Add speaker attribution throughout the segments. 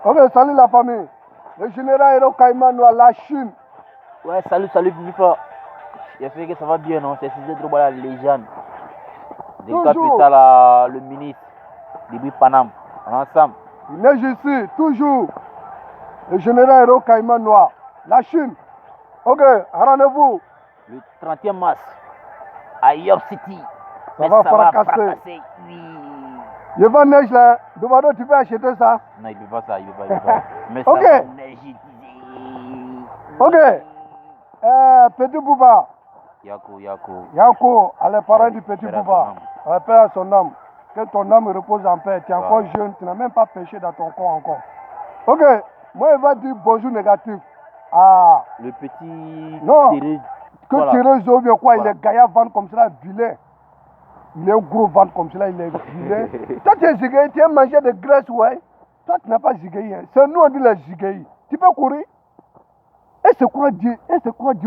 Speaker 1: Ok, salut la famille. Le général Hero Kaimanoua, la Chine.
Speaker 2: Ouais, salut, Bifa. J'espère que ça va bien, non? C'est Cissé Droba, la légende.
Speaker 1: Toujours.
Speaker 2: Ça, là, le ministre, Début Panam, ensemble.
Speaker 1: Il neige ici, toujours. Le général Hero Kaimanoua, la Chine. Ok, rendez-vous.
Speaker 2: Le 31 mars, à York City.
Speaker 1: Ça va fracasser.
Speaker 2: Oui.
Speaker 1: Il va neige là. Demande, tu peux acheter ça?
Speaker 2: Non, il ne veut pas ça, il ne veut pas. Mais
Speaker 1: ok.
Speaker 2: Ça va neiger.
Speaker 1: Ok. Petit Bouba. Yako, les parents du petit Bouba. Paix à son âme. Que ton âme repose en paix. Tu es encore jeune, tu n'as même pas péché dans ton corps encore. Ok. Moi, il va dire bonjour négatif. Ah.
Speaker 2: Le petit.
Speaker 1: Non.
Speaker 2: Thérèse.
Speaker 1: Que
Speaker 2: Voilà.
Speaker 1: Thérèse ou bien quoi, il est gaillard vendre comme cela, vilain. Il est un gros ventre comme cela, il est vilain. Toi, tu es zigueï, tu es mangé de graisse, ouais. Toi, tu n'as pas zigueï. Hein. C'est nous, on dit les zigueï. Tu peux courir? Et c'est quoi Dieu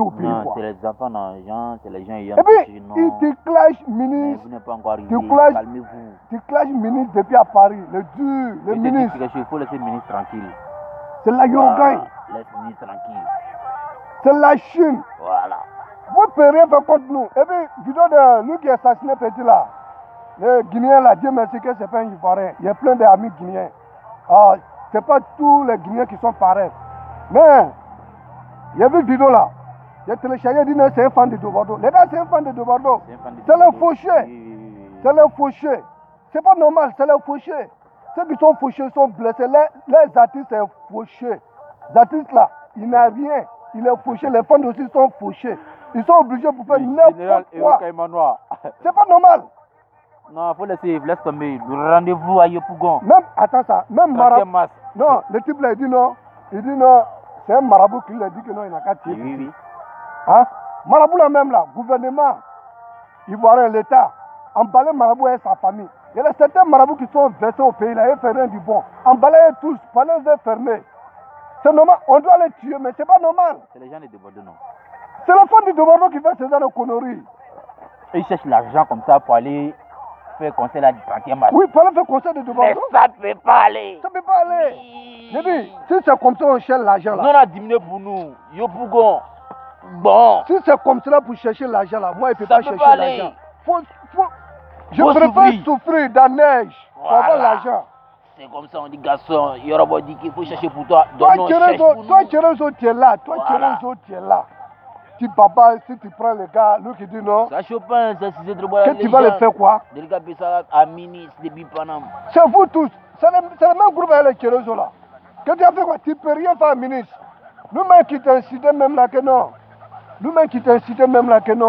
Speaker 1: au pays?
Speaker 2: Non, c'est les enfants, non, c'est les gens ayant.
Speaker 1: Et puis, il te clash ministre.
Speaker 2: Vous n'êtes pas encore arrivé, calmez-vous.
Speaker 1: Tu clashes ministre depuis à Paris, le dur, le ministre.
Speaker 2: Il faut laisser le ministre tranquille.
Speaker 1: C'est la Yoruba.
Speaker 2: Laisse le ministre tranquille.
Speaker 1: C'est la Chine.
Speaker 2: Voilà.
Speaker 1: Vous ne pouvez rien faire contre nous. Et puis, vidéo de lui qui a assassiné petit là, le Guinéen là, Dieu merci que c'est pas un Ivoirien. Il y a plein d'amis guinéens. C'est pas tous les Guinéens qui sont pareils. Mais, il y a vu une vidéo là. J'ai téléchargé, dit c'est un fan de Dobardo. Les gars, c'est un fan de Dobardo. C'est le fauché. C'est le fauché. C'est pas normal, c'est le fauché. Ceux qui sont fauchés sont blessés. Les artistes sont fauchés. Les artistes là, il n'a rien. Il est fauché. Les fans aussi sont fauchés. Ils sont obligés pour faire n'importe quoi. C'est pas normal.
Speaker 2: Non, faut laisse tomber. Le rendez-vous à Yopougon.
Speaker 1: Même, attends ça, même marabout. Non, le type là, il dit non. C'est un marabout qui lui a dit que non, il n'a qu'à tirer.
Speaker 2: Oui.
Speaker 1: Hein? Marabout là même là, gouvernement, ivoirien, l'État, emballé marabout et sa famille. Il y a certains marabouts qui sont versés au pays là, ils ne font rien du bon. Emballés tous, pendant les fermés. C'est normal, on doit les tuer, mais c'est pas normal.
Speaker 2: C'est les gens de Dobardo, non?
Speaker 1: C'est le fond de Dobardo qui fait ces genre de conneries.
Speaker 2: Ils cherchent l'argent comme ça pour aller faire conseil là du 30e mars.
Speaker 1: Oui, pour aller faire conseil de Dobardo.
Speaker 2: Mais ça ne peut pas aller.
Speaker 1: Ça ne peut pas aller. J'ai dit, si c'est comme ça, on cherche l'argent là.
Speaker 2: Non, on a diminué pour nous. Yopougon. Bon.
Speaker 1: Si c'est comme cela pour chercher l'argent là, moi, il ne peut pas chercher l'argent. Je préfère souffrir dans la neige pour avoir l'argent.
Speaker 2: C'est comme ça, on dit garçon, Yoruba dit qu'il faut chercher pour toi.
Speaker 1: Toi, Thérézo, tu es là. Tu es là. Si papa, si tu prends le gars, lui qui dit non.
Speaker 2: Ça Chopin, c'est Cissé Droba.
Speaker 1: Que tu vas le faire quoi?
Speaker 2: Délicat Pessara à ministre de Bipanam.
Speaker 1: C'est vous tous. C'est le même groupe avec les Thérézo là. Que tu as fait quoi? Tu ne peux rien faire, ministre. Nous-mêmes qui t'incitent même là que non.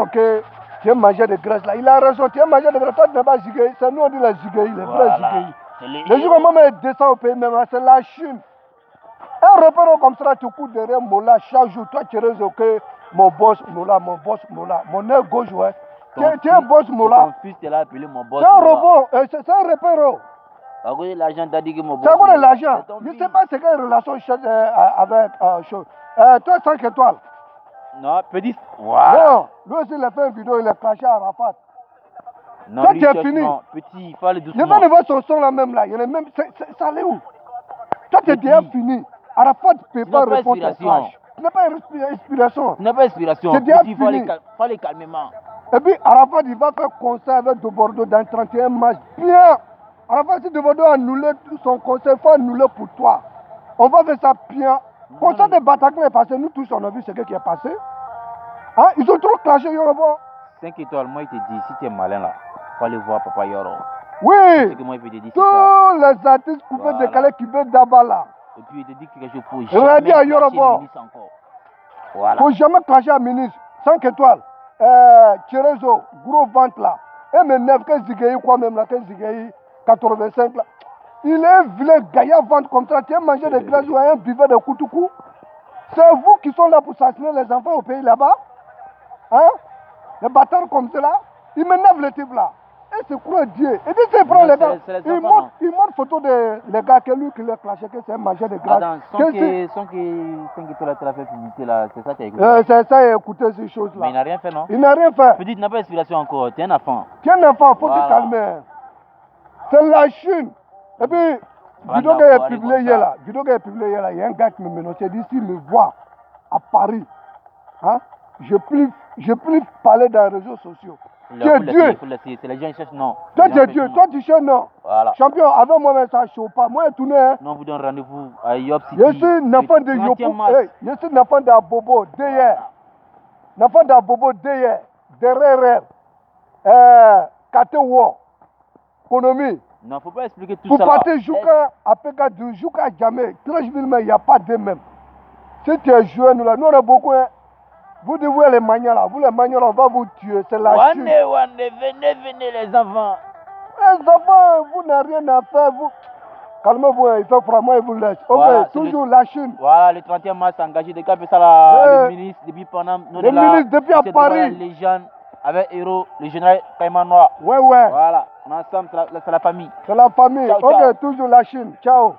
Speaker 1: Que tu es mangé de graisse là. Il a raison, tu es mangé de graisse. Toi, tu n'es pas zigueï. C'est nous, on dit les zigueï, les vrais zigueï. Les jours où on descend au pays même, c'est la Chine. Un repère comme ça, tu cours derrière Mola chaque jour. Toi, tu es que mon boss Mola. Mon œil gauche, ouais. Tu es un boss Mola.
Speaker 2: Ton fils est là appelé mon boss.
Speaker 1: C'est un robot, c'est un repère.
Speaker 2: À cause de l'argent, t'as dit que mon boss.
Speaker 1: C'est à cause de l'argent. Je ne sais pas c'est quelle relation avec chose. Toi, 5 étoiles.
Speaker 2: Non, petit. Voilà.
Speaker 1: Non, lui aussi, il a fait une vidéo, il a caché à Arafat.
Speaker 2: Non,
Speaker 1: toi, tu es fini.
Speaker 2: Non, petit, il faut aller doucement.
Speaker 1: Je vais voir son son là même là. Il est même. Ça allait où? Toi, tu es déjà fini. Arafat ne peut pas répondre à clash. Tu n'as pas inspiration.
Speaker 2: Tu n'as pas inspiration.
Speaker 1: C'est déjà fini.
Speaker 2: Il faut aller calmement.
Speaker 1: Et puis, Arafat, il va faire concert avec Dobardo dans 31 mars. Bien. Arafat, si Dobardo a annulé son concert, il faut annuler pour toi. On va faire ça bien. Concert de Bataclan est passé. Nous tous, on a vu ce qui est passé. Hein? Ils ont trop clashé, Yoruba.
Speaker 2: 5 étoiles, moi, il te dit, si tu es malin là, il faut aller voir Papa Yoro.
Speaker 1: Oui.
Speaker 2: Que moi, il te dit,
Speaker 1: tous les artistes coupés décalés qui veulent d'abord là.
Speaker 2: Et puis, il te dit que je faut
Speaker 1: jamais clasher ministre
Speaker 2: encore. Voilà.
Speaker 1: Faut jamais clasher un ministre. 5 étoiles. Thérézo, gros ventre là. Et m'énerve que Zigueï, quoi même là, que Zigueï 85 là. Il est vilain, gaillard ventre comme ça. Tu as mangé des glaces ou un buveur de koutoukou. C'est vous qui sont là pour assassiner les enfants au pays là-bas. Hein? Les bâtards comme cela. Ils m'énervent le type là. Et c'est quoi Dieu? Et puis c'est prend les gars. Il montre photo de les gars que lui qui les clashé, que c'est un mangeur de glace.
Speaker 2: Attends, sans que 5 étoiles tu l'as fait publicité là, c'est ça que tu as écouté?
Speaker 1: C'est ça, il a écouté ces choses là.
Speaker 2: Mais il n'a rien fait, non?
Speaker 1: Il n'a rien fait.
Speaker 2: Petit, tu n'as pas d'inspiration encore, tu es un enfant.
Speaker 1: Tu es un enfant, faut te calmer. C'est la Chine. Et puis, Vidéo qui est publiée hier là, il y a un gars qui me menaçait d'ici, me voit à Paris. Hein? Je plus parler dans les réseaux sociaux. Tu es Dieu.
Speaker 2: C'est les gens qui cherchent non.
Speaker 1: Toi tu es Dieu, toi tu cherches non.
Speaker 2: Voilà.
Speaker 1: Champion, avant moi ça ne chauffe pas. Moi je tourne. Hein.
Speaker 2: Non, vous donne rendez-vous à Yop City.
Speaker 1: Je suis un enfant de Yopou. Hey, je suis un enfant d'Abobo, derrière. Un enfant d'Abobo, derrière. Derrière. Katewo. Konomi.
Speaker 2: Non, faut pas expliquer tout
Speaker 1: pour
Speaker 2: ça.
Speaker 1: Pour partir Jouka, après du Jouka jamais. Tranquillement, il n'y a pas de même. Si tu es joueur, nous là, nous on a beaucoup. Hein. Vous devez les manières là, vous les manières on va vous tuer, c'est la chute.
Speaker 2: Venez les enfants.
Speaker 1: Les enfants, vous n'avez rien à faire, vous. Calmez-vous, il fait froid, il vous laisse.
Speaker 2: Voilà,
Speaker 1: ok, toujours la Chine.
Speaker 2: Voilà, le 30e mars engagé de Cap le ministre depuis pendant.
Speaker 1: Le ministre depuis à Paris.
Speaker 2: La légende avec héros, le général Caïman Noir.
Speaker 1: Ouais.
Speaker 2: Voilà, on est ensemble, c'est la famille.
Speaker 1: C'est la famille, ciao, ok, ciao. Toujours la Chine, ciao.